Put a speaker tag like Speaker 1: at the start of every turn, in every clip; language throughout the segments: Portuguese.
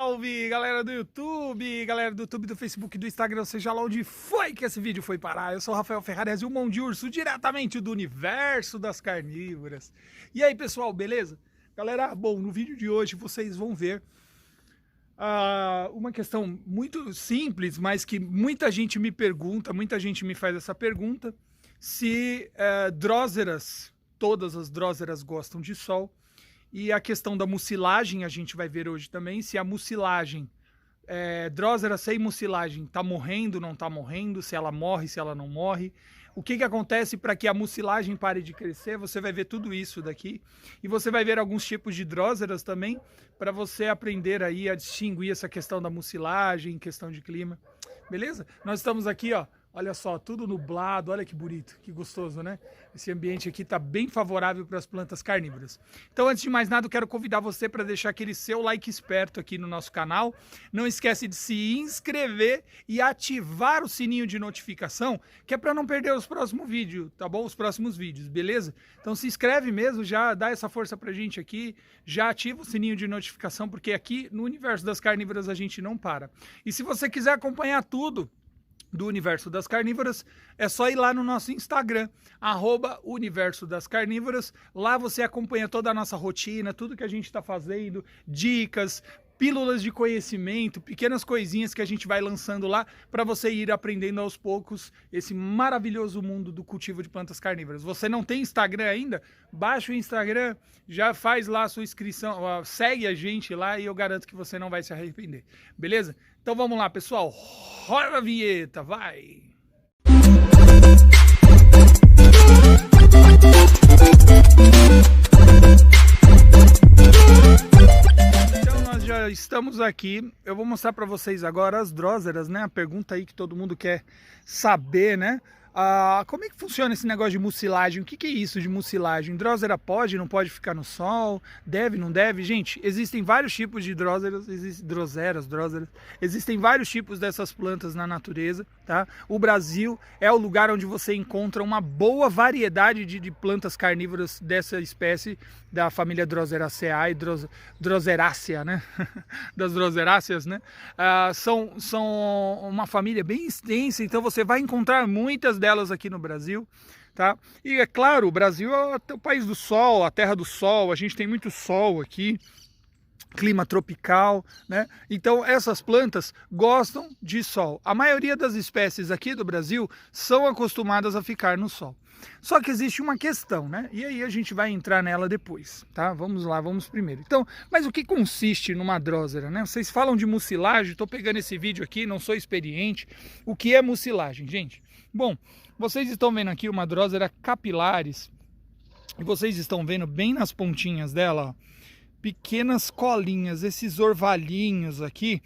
Speaker 1: Salve, galera do YouTube, do Facebook, do Instagram, seja lá onde foi que esse vídeo foi parar. Eu sou o Rafael Ferrares e o Mão de Urso, diretamente do universo das carnívoras. E aí, pessoal, beleza? Galera, bom, no vídeo de hoje vocês vão ver uma questão muito simples, mas que muita gente me pergunta, muita gente me faz essa pergunta, se dróseras, todas as dróseras gostam de sol. E a questão da mucilagem a gente vai ver hoje também, se a mucilagem, drósera sem mucilagem, está morrendo, não está morrendo, se ela morre, se ela não morre. O que acontece para que a mucilagem pare de crescer, você vai ver tudo isso daqui. E você vai ver alguns tipos de dróseras também, para você aprender aí a distinguir essa questão da mucilagem, questão de clima. Beleza? Nós estamos aqui, ó. Olha só, tudo nublado, olha que bonito, que gostoso, né? Esse ambiente aqui está bem favorável para as plantas carnívoras. Então, antes de mais nada, eu quero convidar você para deixar aquele seu like esperto aqui no nosso canal. Não esquece de se inscrever e ativar o sininho de notificação, que é para não perder os próximos vídeos, tá bom? Os próximos vídeos, beleza? Então se inscreve mesmo, já dá essa força pra gente aqui, já ativa o sininho de notificação, porque aqui no universo das carnívoras a gente não para. E se você quiser acompanhar tudo do universo das carnívoras, é só ir lá no nosso Instagram, @universo das carnívoras. Lá você acompanha toda a nossa rotina, tudo que a gente está fazendo, dicas, pílulas de conhecimento, pequenas coisinhas que a gente vai lançando lá para você ir aprendendo aos poucos esse maravilhoso mundo do cultivo de plantas carnívoras. Você não tem Instagram ainda? Baixa o Instagram, já faz lá a sua inscrição, segue a gente lá e eu garanto que você não vai se arrepender, beleza? Então vamos lá, pessoal, roda a vinheta, vai! Estamos aqui, eu vou mostrar para vocês agora as dróseras, né? A pergunta aí que todo mundo quer saber, né? Como é que funciona esse negócio de mucilagem? O que é isso de mucilagem? Drósera pode, não pode ficar no sol? Deve, não deve? Gente, existem vários tipos de dróseras, dróseras, existem vários tipos dessas plantas na natureza, tá? O Brasil é o lugar onde você encontra uma boa variedade de plantas carnívoras dessa espécie, da família Droseraceae e Droseraceae, né? Das Droseráceas, né? São uma família bem extensa, então você vai encontrar muitas delas aqui no Brasil, tá? E é claro, o Brasil é o país do sol, a terra do sol, a gente tem muito sol aqui, clima tropical, né? Então essas plantas gostam de sol. A maioria das espécies aqui do Brasil são acostumadas a ficar no sol. Só que existe uma questão, né? E aí a gente vai entrar nela depois, tá? Vamos lá, vamos primeiro. Então, mas o que consiste numa drósera, né? Vocês falam de mucilagem, tô pegando esse vídeo aqui, não sou experiente. O que é mucilagem, gente? Bom, vocês estão vendo aqui uma drósera capilares, e vocês estão vendo bem nas pontinhas dela, ó, pequenas colinhas, esses orvalhinhos aqui,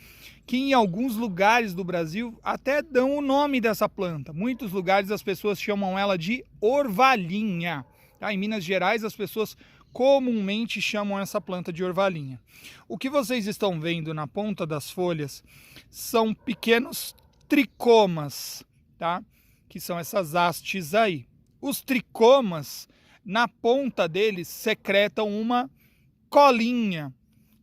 Speaker 1: que em alguns lugares do Brasil até dão o nome dessa planta. Muitos lugares as pessoas chamam ela de orvalhinha, tá? Em Minas Gerais as pessoas comumente chamam essa planta de orvalhinha. O que vocês estão vendo na ponta das folhas são pequenos tricomas, tá? Que são essas hastes aí. Os tricomas, na ponta deles, secretam uma colinha,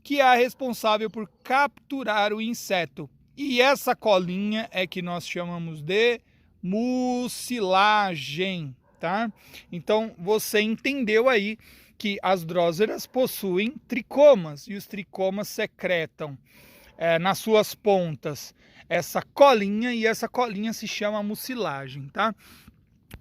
Speaker 1: que é a responsável por capturar o inseto. E essa colinha é que nós chamamos de mucilagem, tá? Então você entendeu aí que as dróseras possuem tricomas, e os tricomas secretam nas suas pontas essa colinha, e essa colinha se chama mucilagem, tá?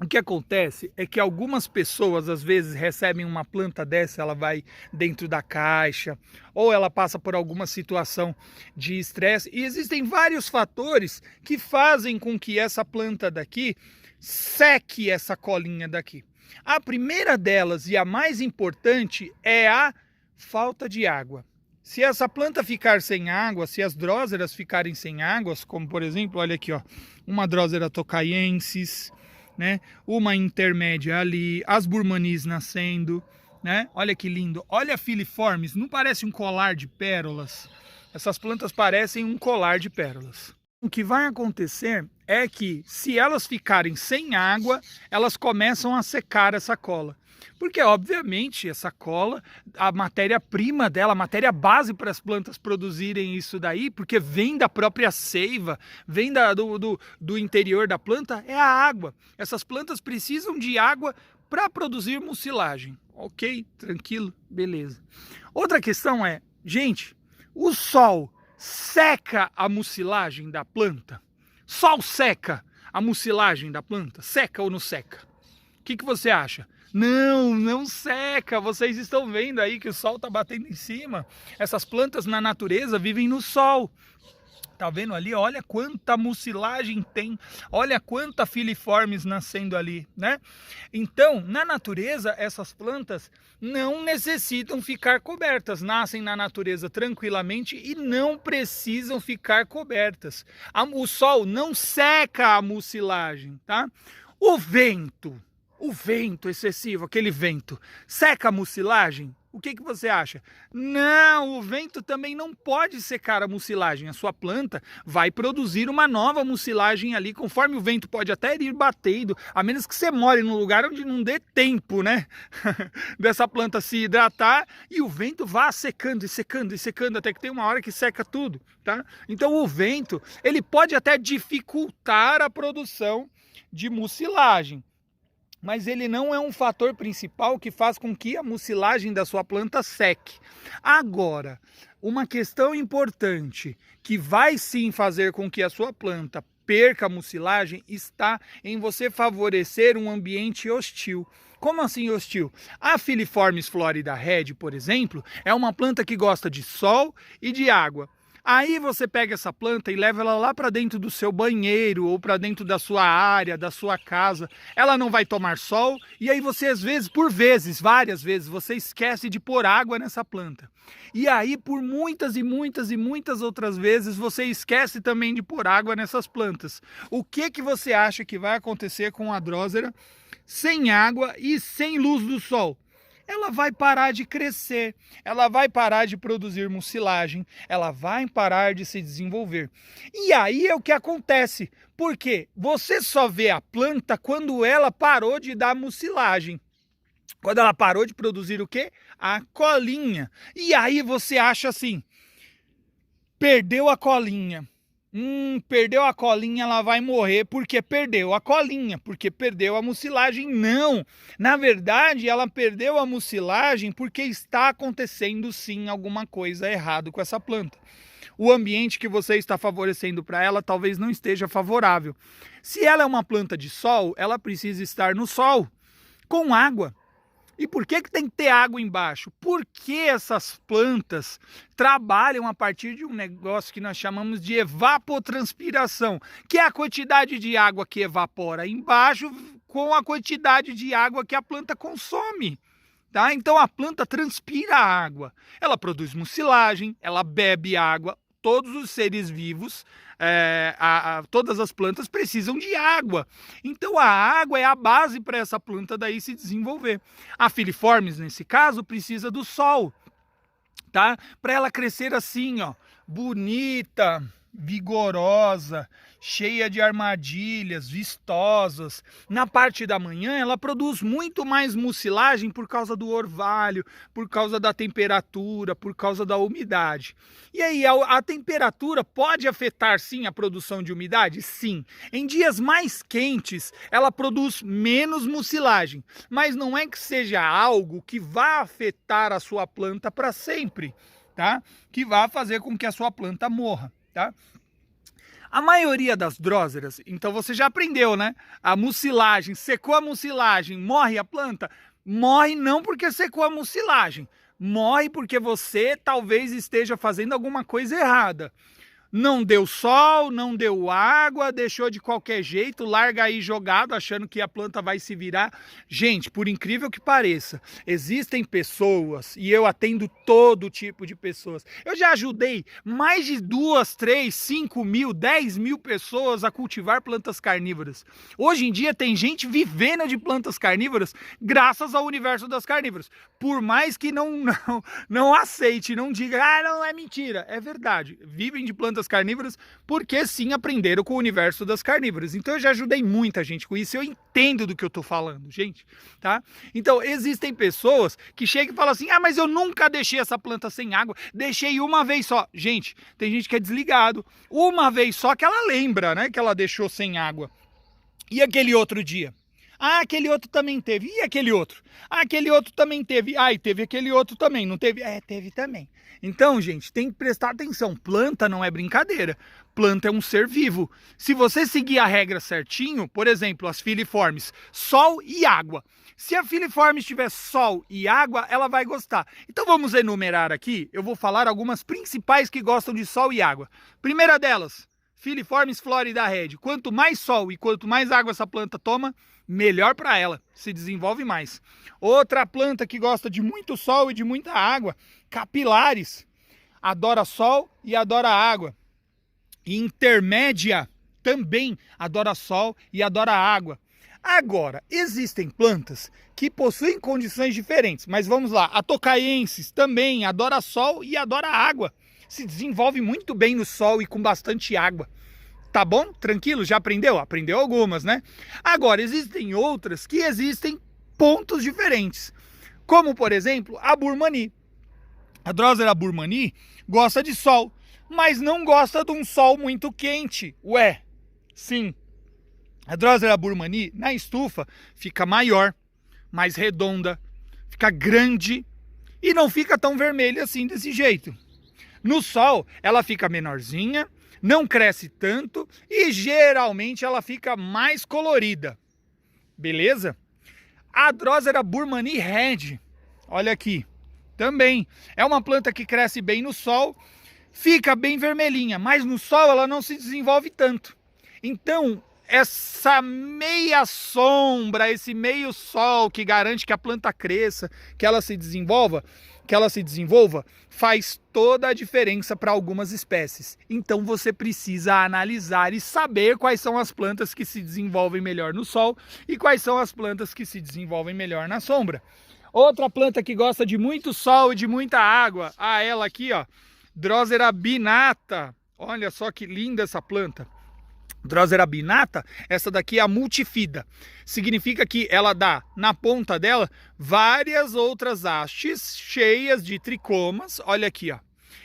Speaker 1: O que acontece é que algumas pessoas às vezes recebem uma planta dessa, ela vai dentro da caixa, ou ela passa por alguma situação de estresse, e existem vários fatores que fazem com que essa planta daqui seque essa colinha daqui. A primeira delas, e a mais importante, é a falta de água. Se essa planta ficar sem água, se as dróseras ficarem sem águas, como por exemplo, olha aqui, ó, uma Drosera tocaiensis, né? Uma intermédia ali, as burmanis nascendo, né? Olha que lindo. Olha a filiformes, não parece um colar de pérolas? Essas plantas parecem um colar de pérolas. O que vai acontecer é que, se elas ficarem sem água, elas começam a secar essa cola. Porque, obviamente, essa cola, a matéria-prima dela, a matéria base para as plantas produzirem isso daí, porque vem da própria seiva, vem do interior da planta, é a água. Essas plantas precisam de água para produzir mucilagem. Ok, tranquilo, beleza. Outra questão é, gente, o sol seca a mucilagem da planta? Sol seca a mucilagem da planta? Seca ou não seca? O que você acha? Não, não seca. Vocês estão vendo aí que o sol está batendo em cima. Essas plantas na natureza vivem no sol. Tá vendo ali? Olha quanta mucilagem tem. Olha quanta filiformes nascendo ali, né? Então, na natureza, essas plantas não necessitam ficar cobertas. Nascem na natureza tranquilamente e não precisam ficar cobertas. O sol não seca a mucilagem, tá? O vento excessivo, aquele vento, seca a mucilagem? O que você acha? Não, o vento também não pode secar a mucilagem. A sua planta vai produzir uma nova mucilagem ali, conforme o vento pode até ir batendo, a menos que você more num lugar onde não dê tempo, né? Dessa planta se hidratar e o vento vá secando e secando e secando, até que tem uma hora que seca tudo, tá? Então o vento, ele pode até dificultar a produção de mucilagem, mas ele não é um fator principal que faz com que a mucilagem da sua planta seque. Agora, uma questão importante que vai sim fazer com que a sua planta perca a mucilagem está em você favorecer um ambiente hostil. Como assim hostil? A Filiformes Florida Red, por exemplo, é uma planta que gosta de sol e de água. Aí você pega essa planta e leva ela lá para dentro do seu banheiro ou para dentro da sua área, da sua casa. Ela não vai tomar sol e aí você às vezes, várias vezes, você esquece de pôr água nessa planta. E aí por muitas e muitas e muitas outras vezes você esquece também de pôr água nessas plantas. O que você acha que vai acontecer com a Drosera sem água e sem luz do sol? Ela vai parar de crescer, ela vai parar de produzir mucilagem, ela vai parar de se desenvolver. E aí é o que acontece, porque você só vê a planta quando ela parou de dar mucilagem. Quando ela parou de produzir o quê? A colinha. E aí você acha assim, perdeu a colinha. Perdeu a colinha, ela vai morrer porque perdeu a colinha, porque perdeu a mucilagem. Não, na verdade ela perdeu a mucilagem porque está acontecendo sim alguma coisa errada com essa planta. O ambiente que você está favorecendo para ela talvez não esteja favorável. Se ela é uma planta de sol, ela precisa estar no sol, com água. E por que tem que ter água embaixo? Porque essas plantas trabalham a partir de um negócio que nós chamamos de evapotranspiração, que é a quantidade de água que evapora embaixo com a quantidade de água que a planta consome. Tá? Então a planta transpira água, ela produz mucilagem, ela bebe água. Todos os seres vivos, todas as plantas precisam de água. Então a água é a base para essa planta daí se desenvolver. A Filiformes, nesse caso, precisa do sol, tá? Para ela crescer assim, ó, bonita, vigorosa, cheia de armadilhas, vistosas. Na parte da manhã ela produz muito mais mucilagem por causa do orvalho, por causa da temperatura, por causa da umidade. E aí a temperatura pode afetar sim a produção de umidade? Sim. Em dias mais quentes ela produz menos mucilagem, mas não é que seja algo que vá afetar a sua planta para sempre, tá? Que vá fazer com que a sua planta morra. Tá? A maioria das dróseras, então você já aprendeu, né? A mucilagem, secou a mucilagem, morre a planta? Morre não porque secou a mucilagem, morre porque você talvez esteja fazendo alguma coisa errada. Não deu sol, não deu água, deixou de qualquer jeito, larga aí jogado achando que a planta vai se virar. Gente, por incrível que pareça, existem pessoas, e eu atendo todo tipo de pessoas. Eu já ajudei mais de 2, 3, 5 mil, 10 mil pessoas a cultivar plantas carnívoras. Hoje em dia tem gente vivendo de plantas carnívoras graças ao universo das carnívoras. Por mais que não aceite, não diga, não é mentira, é verdade, vivem de plantas plantas carnívoras porque sim aprenderam com o universo das carnívoras. Então eu já ajudei muita gente com isso, eu entendo do que eu tô falando, gente, tá? Então existem pessoas que chegam e falam assim, ah, mas eu nunca deixei essa planta sem água, deixei uma vez só. Gente, tem gente que é desligado, uma vez só que ela lembra, né, que ela deixou sem água. E aquele outro dia? Ah, aquele outro também teve. E aquele outro? Ah, aquele outro também teve. Ah, e teve aquele outro também. Não teve? É, teve também. Então, gente, tem que prestar atenção. Planta não é brincadeira. Planta é um ser vivo. Se você seguir a regra certinho, por exemplo, as filiformes, sol e água. Se a filiforme tiver sol e água, ela vai gostar. Então vamos enumerar aqui. Eu vou falar algumas principais que gostam de sol e água. Primeira delas, Filiformes Florida Red. Quanto mais sol e quanto mais água essa planta toma, melhor para ela, se desenvolve mais. Outra planta que gosta de muito sol e de muita água, capilares. Adora sol e adora água. Intermédia também adora sol e adora água. Agora, existem plantas que possuem condições diferentes, mas vamos lá. A tocaiensis também adora sol e adora água. Se desenvolve muito bem no sol e com bastante água. Tá bom? Tranquilo? Já aprendeu? Aprendeu algumas, né? Agora, existem outras que existem pontos diferentes. Como, por exemplo, a Burmani. A Drosera Burmani gosta de sol, mas não gosta de um sol muito quente. Ué, sim. A Drosera Burmani, na estufa, fica maior, mais redonda, fica grande e não fica tão vermelha assim desse jeito. No sol, ela fica menorzinha, não cresce tanto e geralmente ela fica mais colorida. Beleza? A Drosera Burmani Red, olha aqui, também é uma planta que cresce bem no sol, fica bem vermelhinha, mas no sol ela não se desenvolve tanto. Então, essa meia sombra, esse meio sol que garante que a planta cresça, que ela se desenvolva, faz toda a diferença para algumas espécies. Então você precisa analisar e saber quais são as plantas que se desenvolvem melhor no sol e quais são as plantas que se desenvolvem melhor na sombra. Outra planta que gosta de muito sol e de muita água, ela aqui, ó, Drosera binata. Olha só que linda essa planta. Drosera binata, essa daqui é a multifida. Significa que ela dá na ponta dela várias outras hastes cheias de tricomas. Olha aqui, ó.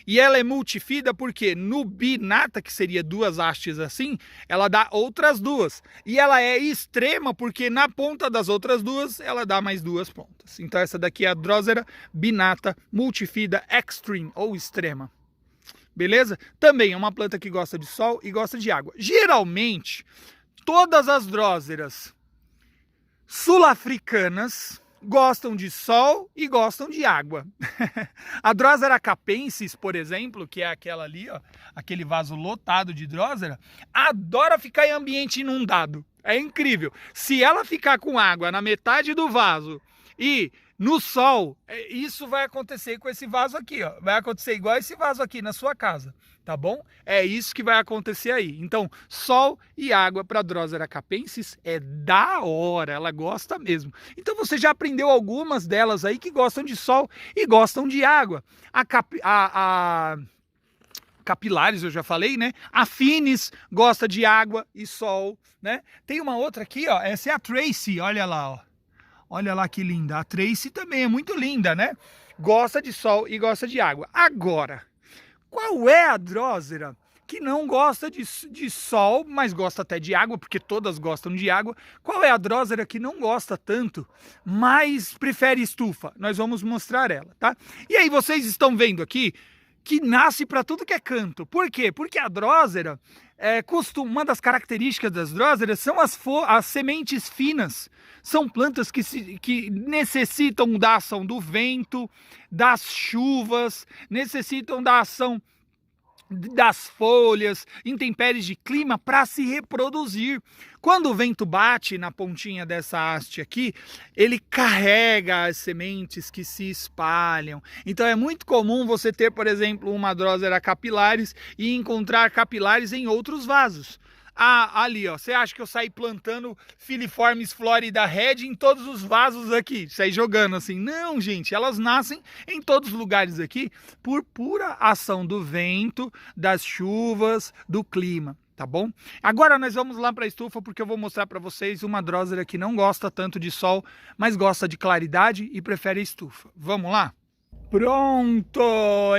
Speaker 1: E ela é multifida porque no binata, que seria duas hastes assim, ela dá outras duas. E ela é extrema porque na ponta das outras duas, ela dá mais duas pontas. Então essa daqui é a Drosera binata multifida extreme ou extrema. Beleza? Também é uma planta que gosta de sol e gosta de água. Geralmente, todas as dróseras sul-africanas gostam de sol e gostam de água. A Drosera capensis, por exemplo, que é aquela ali, ó, aquele vaso lotado de drósera, adora ficar em ambiente inundado. É incrível. Se ela ficar com água na metade do vaso e no sol, isso vai acontecer com esse vaso aqui, ó. Vai acontecer igual esse vaso aqui na sua casa, tá bom? É isso que vai acontecer aí. Então, sol e água para Drosera capensis é da hora, ela gosta mesmo. Então você já aprendeu algumas delas aí que gostam de sol e gostam de água. A capilares, eu já falei, né? A Finis gosta de água e sol, né? Tem uma outra aqui, ó. Essa é a Tracy, olha lá, ó. Olha lá que linda. A Tracy também é muito linda, né? Gosta de sol e gosta de água. Agora, qual é a Drosera que não gosta de sol, mas gosta até de água, porque todas gostam de água? Qual é a Drosera que não gosta tanto, mas prefere estufa? Nós vamos mostrar ela, tá? E aí vocês estão vendo aqui que nasce para tudo que é canto. Por quê? Porque a Drosera, uma das características das Droseras são as sementes finas. São plantas que necessitam da ação do vento, das chuvas, necessitam da ação das folhas, intempéries de clima para se reproduzir. Quando o vento bate na pontinha dessa haste aqui, ele carrega as sementes que se espalham. Então é muito comum você ter, por exemplo, uma Drosera capilares e encontrar capilares em outros vasos. Ali, ó, você acha que eu saí plantando Filiformes Florida Red em todos os vasos aqui, saí jogando assim? Não, gente, elas nascem em todos os lugares aqui por pura ação do vento, das chuvas, do clima. Tá bom? Agora nós vamos lá para a estufa porque eu vou mostrar para vocês uma Drosera que não gosta tanto de sol, mas gosta de claridade e prefere a estufa. Vamos lá? Pronto!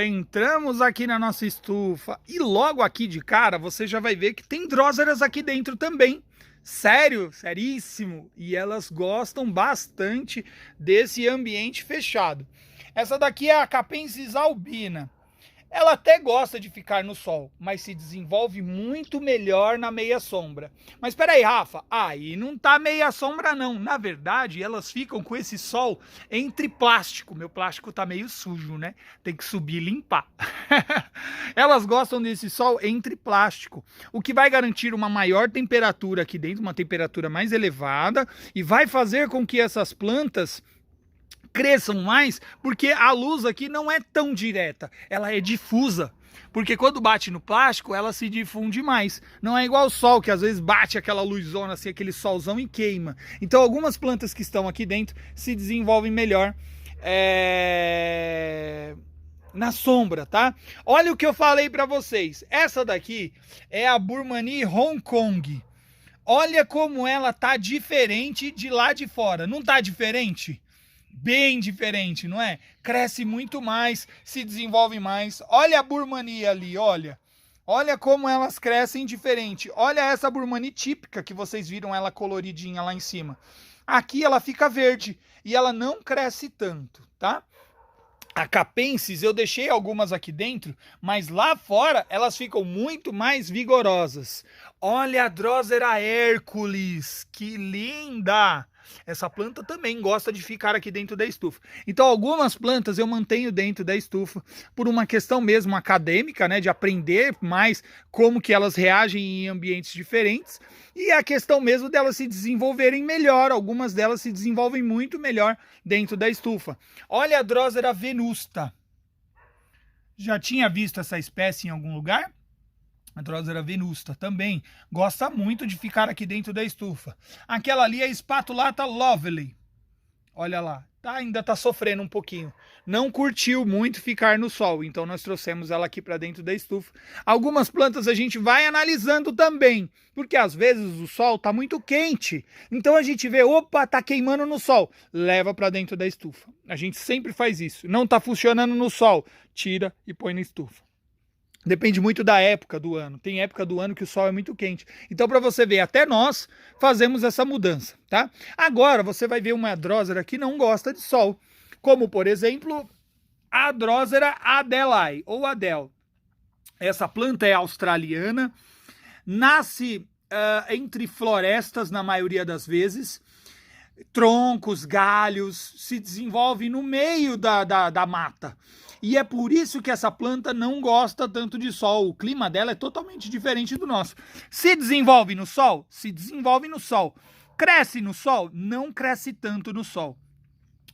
Speaker 1: Entramos aqui na nossa estufa e logo aqui de cara você já vai ver que tem Droseras aqui dentro também. Sério, seríssimo! E elas gostam bastante desse ambiente fechado. Essa daqui é a Capensis albina. Ela até gosta de ficar no sol, mas se desenvolve muito melhor na meia sombra. Mas espera aí, Rafa, aí não tá meia sombra não. Na verdade, elas ficam com esse sol entre plástico. Meu plástico tá meio sujo, né? Tem que subir e limpar. Elas gostam desse sol entre plástico, o que vai garantir uma maior temperatura aqui dentro, uma temperatura mais elevada, e vai fazer com que essas plantas cresçam mais, porque a luz aqui não é tão direta, ela é difusa. Porque quando bate no plástico, ela se difunde mais. Não é igual o sol, que às vezes bate aquela luzona, assim, aquele solzão e queima. Então algumas plantas que estão aqui dentro se desenvolvem melhor na sombra, tá? Olha o que eu falei para vocês. Essa daqui é a Burmani Hong Kong. Olha como ela tá diferente de lá de fora. Não tá diferente? Bem diferente, não é? Cresce muito mais, se desenvolve mais. Olha a Burmani ali, olha. Olha como elas crescem diferente. Olha essa Burmani típica que vocês viram ela coloridinha lá em cima. Aqui ela fica verde e ela não cresce tanto, tá? A Capensis eu deixei algumas aqui dentro, mas lá fora elas ficam muito mais vigorosas. Olha a Drosera Hercules, que linda! Essa planta também gosta de ficar aqui dentro da estufa. Então algumas plantas eu mantenho dentro da estufa por uma questão mesmo acadêmica, né, de aprender mais como que elas reagem em ambientes diferentes e a questão mesmo delas se desenvolverem melhor. Algumas delas se desenvolvem muito melhor dentro da estufa. Olha a Drosera venusta. Já tinha visto essa espécie em algum lugar? A Drosera venusta também gosta muito de ficar aqui dentro da estufa. Aquela ali é a Spatulata Lovely. Olha lá, ainda tá sofrendo um pouquinho. Não curtiu muito ficar no sol, então nós trouxemos ela aqui para dentro da estufa. Algumas plantas a gente vai analisando também, porque às vezes o sol tá muito quente. Então a gente vê, opa, tá queimando no sol, leva para dentro da estufa. A gente sempre faz isso. Não tá funcionando no sol, tira e põe na estufa. Depende muito da época do ano. Tem época do ano que o sol é muito quente. Então, para você ver, até nós fazemos essa mudança, tá? Agora, você vai ver uma Drosera que não gosta de sol. Como, por exemplo, a Drosera Adelaide, ou Adele. Essa planta é australiana. Nasce entre florestas, na maioria das vezes. Troncos, galhos, se desenvolve no meio da mata. E é por isso que essa planta não gosta tanto de sol. O clima dela é totalmente diferente do nosso. Se desenvolve no sol? Se desenvolve no sol. Cresce no sol? Não cresce tanto no sol.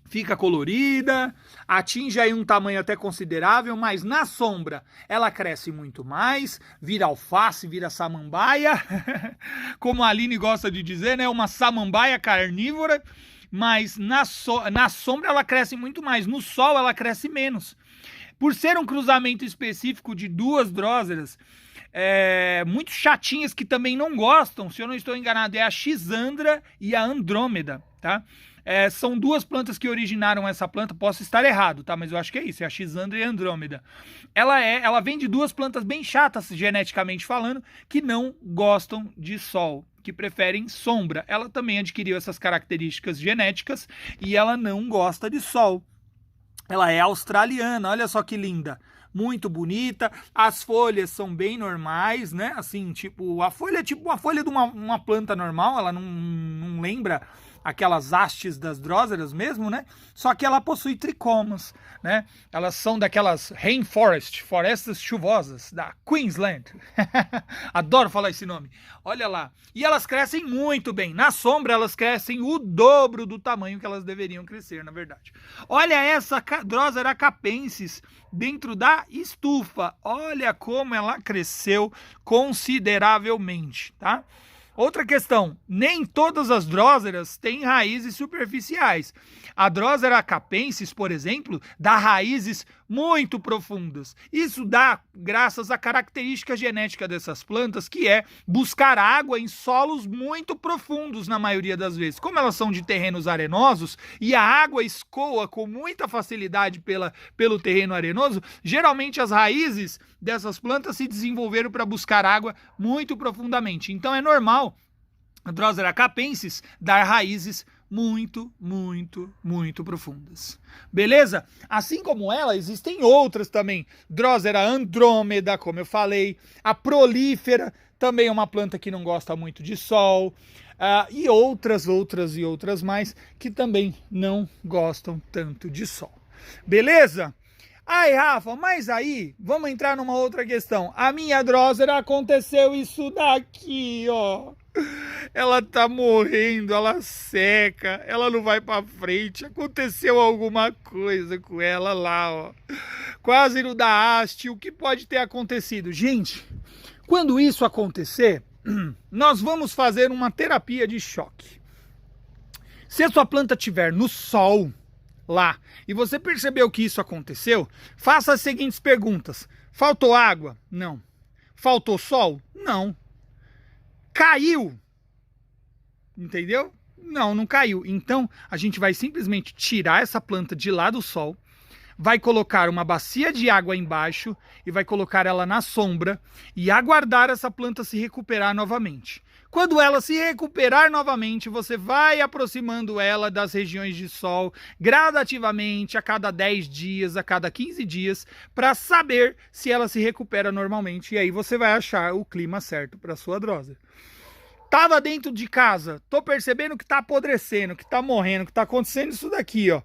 Speaker 1: Fica colorida, atinge aí um tamanho até considerável, mas na sombra ela cresce muito mais, vira alface, vira samambaia, como a Aline gosta de dizer, né? Uma samambaia carnívora, mas na sombra ela cresce muito mais, no sol ela cresce menos. Por ser um cruzamento específico de duas Droseras, muito chatinhas que também não gostam, se eu não estou enganado, é a Xandra e a Andrômeda, tá? São duas plantas que originaram essa planta, posso estar errado, tá? Mas eu acho que é isso, é a Xandra e a Andrômeda. Ela vem de duas plantas bem chatas, geneticamente falando, que não gostam de sol, que preferem sombra. Ela também adquiriu essas características genéticas e ela não gosta de sol. Ela é australiana, olha só que linda. Muito bonita, as folhas são bem normais, né? Assim, tipo, a folha é tipo uma folha de uma planta normal, ela não lembra aquelas hastes das dróseras mesmo, né? Só que ela possui tricomas, né? Elas são daquelas rainforest, florestas chuvosas da Queensland. Adoro falar esse nome. Olha lá. E elas crescem muito bem. Na sombra elas crescem o dobro do tamanho que elas deveriam crescer, na verdade. Olha essa Drosera capensis dentro da estufa. Olha como ela cresceu consideravelmente, tá? Outra questão, nem todas as dróseras têm raízes superficiais. A Drosera capensis, por exemplo, dá raízes muito profundas. Isso dá graças à característica genética dessas plantas, que é buscar água em solos muito profundos na maioria das vezes. Como elas são de terrenos arenosos e a água escoa com muita facilidade pelo terreno arenoso, geralmente as raízes dessas plantas se desenvolveram para buscar água muito profundamente. Então é normal a Drosera capensis dar raízes muito profundas. Beleza? Assim como ela, existem outras também. Drosera andrômeda, como eu falei. A prolífera, também é uma planta que não gosta muito de sol. E outras mais, que também não gostam tanto de sol. Beleza? Ai, Rafa, mas aí, vamos entrar numa outra questão. A minha Drosera aconteceu isso daqui, ó. Ela tá morrendo, ela seca, ela não vai pra frente. Aconteceu alguma coisa com ela lá, ó. Quase não dá haste. O que pode ter acontecido? Gente, quando isso acontecer, nós vamos fazer uma terapia de choque. Se a sua planta estiver no sol, lá, e você percebeu que isso aconteceu, faça as seguintes perguntas. Faltou água? Não. Faltou sol? Não. Caiu? Entendeu? Não, não caiu. Então, a gente vai simplesmente tirar essa planta de lá do sol, vai colocar uma bacia de água embaixo e vai colocar ela na sombra e aguardar essa planta se recuperar novamente. Quando ela se recuperar novamente, você vai aproximando ela das regiões de sol gradativamente, a cada 10 dias, a cada 15 dias, para saber se ela se recupera normalmente. E aí você vai achar o clima certo para sua Drosera. Tava dentro de casa, tô percebendo que tá apodrecendo, que tá morrendo, que tá acontecendo isso daqui, ó.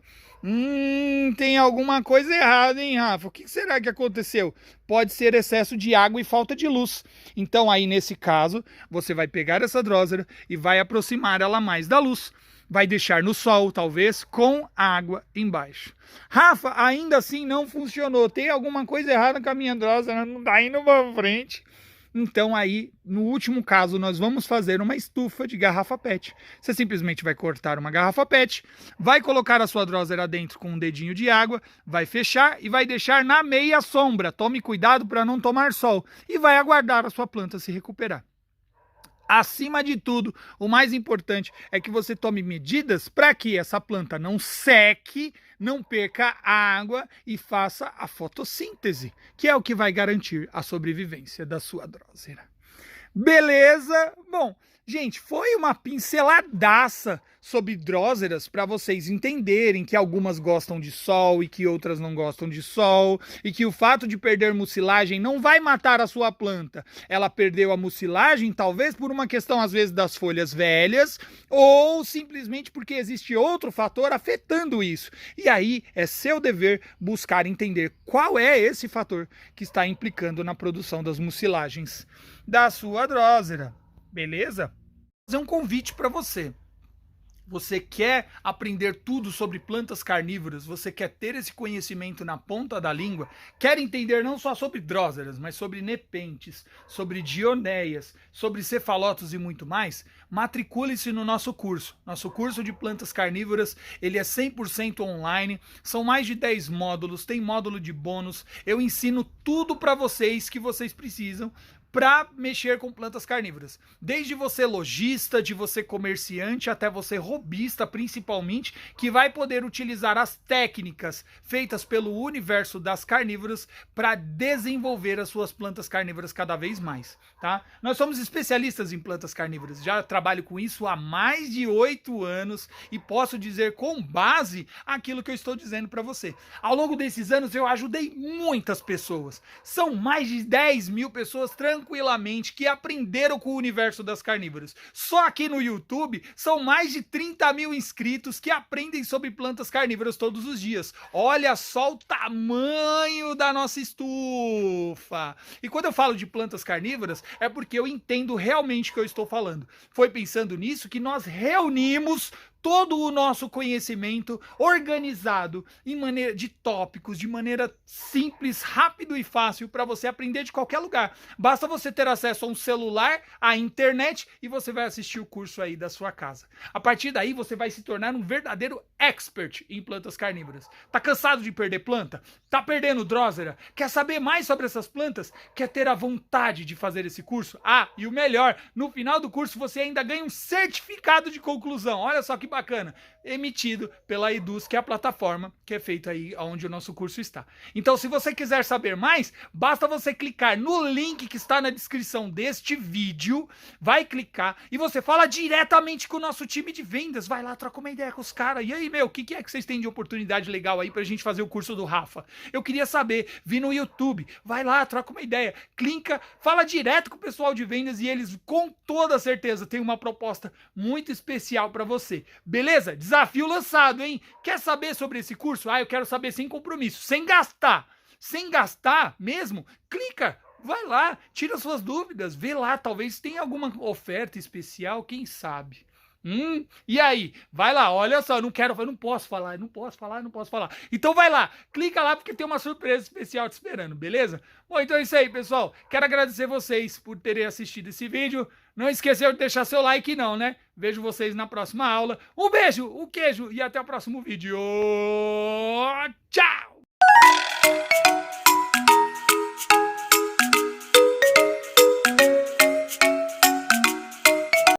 Speaker 1: Tem alguma coisa errada, hein, Rafa? O que será que aconteceu? Pode ser excesso de água e falta de luz. Então aí, nesse caso, você vai pegar essa Drosera e vai aproximar ela mais da luz. Vai deixar no sol, talvez, com água embaixo. Rafa, ainda assim não funcionou. Tem alguma coisa errada com a minha Drosera, não tá indo pra frente. Então aí, no último caso, nós vamos fazer uma estufa de garrafa PET. Você simplesmente vai cortar uma garrafa PET, vai colocar a sua Drosera dentro com um dedinho de água, vai fechar e vai deixar na meia sombra. Tome cuidado para não tomar sol e vai aguardar a sua planta se recuperar. Acima de tudo, o mais importante é que você tome medidas para que essa planta não seque, não perca água e faça a fotossíntese, que é o que vai garantir a sobrevivência da sua Drosera. Beleza? Bom, gente, foi uma pinceladaça sobre Dróseras para vocês entenderem que algumas gostam de sol e que outras não gostam de sol, e que o fato de perder mucilagem não vai matar a sua planta. Ela perdeu a mucilagem talvez por uma questão às vezes das folhas velhas, ou simplesmente porque existe outro fator afetando isso. E aí é seu dever buscar entender qual é esse fator que está implicando na produção das mucilagens da sua Drosera. Beleza? Vou fazer um convite para você. Você quer aprender tudo sobre plantas carnívoras, você quer ter esse conhecimento na ponta da língua, quer entender não só sobre Dróseras, mas sobre nepentes, sobre dioneias, sobre cefalotos e muito mais, matricule-se no nosso curso. Nosso curso de plantas carnívoras, ele é 100% online, são mais de 10 módulos, tem módulo de bônus, eu ensino tudo para vocês que vocês precisam para mexer com plantas carnívoras. Desde você lojista, de você comerciante, até você robista, principalmente, que vai poder utilizar as técnicas feitas pelo universo das carnívoras para desenvolver as suas plantas carnívoras cada vez mais, tá? Nós somos especialistas em plantas carnívoras, já trabalho com isso há mais de 8 anos e posso dizer com base aquilo que eu estou dizendo para você. Ao longo desses anos eu ajudei muitas pessoas, são mais de 10 mil pessoas tranquilamente que aprenderam com o universo das carnívoras. Só aqui no YouTube são mais de 30 30 mil inscritos que aprendem sobre plantas carnívoras todos os dias. Olha só o tamanho da nossa estufa! E quando eu falo de plantas carnívoras, é porque eu entendo realmente o que eu estou falando. Foi pensando nisso que nós reunimos todo o nosso conhecimento organizado em maneira de tópicos, de maneira simples, rápido e fácil para você aprender de qualquer lugar. Basta você ter acesso a um celular, à internet e você vai assistir o curso aí da sua casa. A partir daí você vai se tornar um verdadeiro expert em plantas carnívoras. Tá cansado de perder planta? Tá perdendo Drosera? Quer saber mais sobre essas plantas? Quer ter a vontade de fazer esse curso? Ah, e o melhor, no final do curso você ainda ganha um certificado de conclusão. Olha só que bacana, emitido pela Eduz, que é a plataforma que é feita aí onde o nosso curso está. Então, se você quiser saber mais, basta você clicar no link que está na descrição deste vídeo, vai clicar e você fala diretamente com o nosso time de vendas, vai lá, troca uma ideia com os caras. E aí, meu, o que é que vocês têm de oportunidade legal aí pra gente fazer o curso do Rafa? Eu queria saber, vi no YouTube, vai lá, troca uma ideia, clica, fala direto com o pessoal de vendas e eles, com toda certeza, têm uma proposta muito especial para você. Beleza? Desafio lançado, hein? Quer saber sobre esse curso? Ah, eu quero saber sem compromisso, sem gastar. Sem gastar mesmo? Clica, vai lá, tira suas dúvidas, vê lá, talvez tenha alguma oferta especial, quem sabe? E aí? Vai lá, olha só, não posso falar. Então vai lá, clica lá porque tem uma surpresa especial te esperando, beleza? Bom, então é isso aí, pessoal. Quero agradecer vocês por terem assistido esse vídeo. Não esqueceu de deixar seu like não, né? Vejo vocês na próxima aula. Um beijo, um queijo e até o próximo vídeo. Tchau!